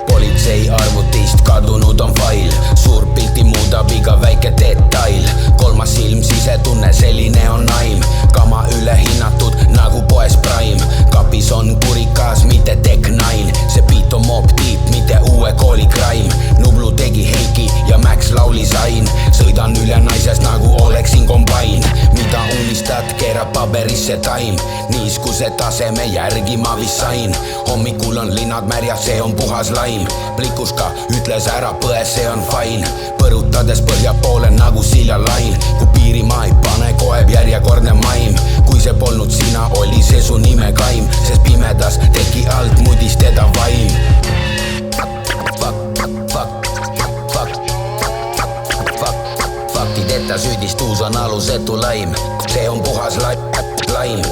Politsei arvutist kadunud on fail, suur pilti muudab iga väike detail. Kolmas silm, sisetunne, selline on aim. Kama ülehinnatud nagu poes Prime. Kapis on kurikas, mitte Tech9. See beat on Mobb Deep, mitte uue kooli crime. Nublu tegi Heiki ja Max laulis Ain. Sõidan üle naisest nagu oleksin kombain. Mida unistad, keerab paberisse taim. Niiskuse taseme järgi ma vist sain. Hommikul on linnad märjad, see on puhas laim. Plikuska ütles ära põe, see on fine. Põrutades põhja poole nagu siljalain. Kui piirimaa ei pane, koeb järjekordne maim. Kui see polnud sina, oli see su nime kaim. Sest pimedas teki alt mudis teda vaim. Faktideta süüdistus on alusetu laim. See on puhas laim.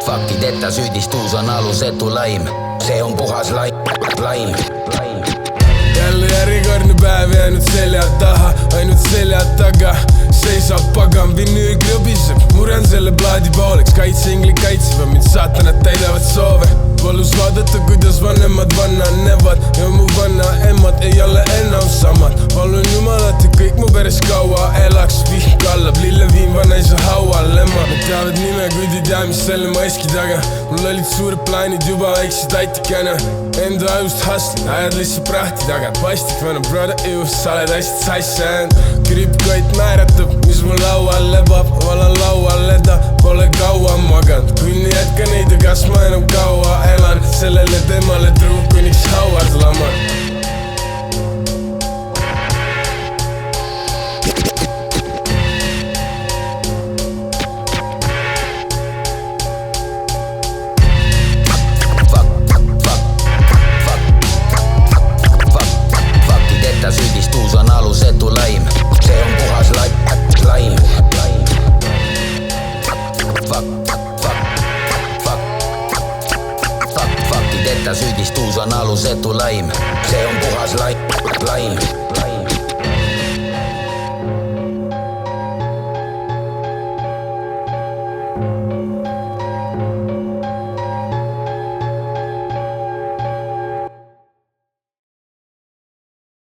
Faktideta süüdistus on alusetu laim. See on puhas laim. Jälle järjekordne päev jäänud selja taha, ainult selja taga seisab pagan, vinüül krõbiseb. Muren selle plaadi pooleks, kaitseingli kaitsevad mind, saatanad täidavad soove. Valus vaadata, kuidas vanemad vannanevad ja mu vannaemad ei ole enam samad. Palun jumalat, et kõik mu peres kaua elaks. Vihk kallab lilleviin vanaisa hauale. Ma teavad nime, kuid ei tea, mis selle maski taga. Mul olid suured plaanid juba väiksed aitikene. Enda ajust hustling, ajad lihtsalt prahti taga. Pastik vana brother, sa oled hästi sassand. Kripkoit määratab, mis mul laual lebab. Valan lauale, ta pole kaua maganud. Kuni jätka neid ja kas ma enam kaua elan. Sellele temale truu, kuniks hauas laman. Süüdistus on alusetu laim. See on puhas laim. Faktideta süüdistus on alusetu laim. See on puhas laim.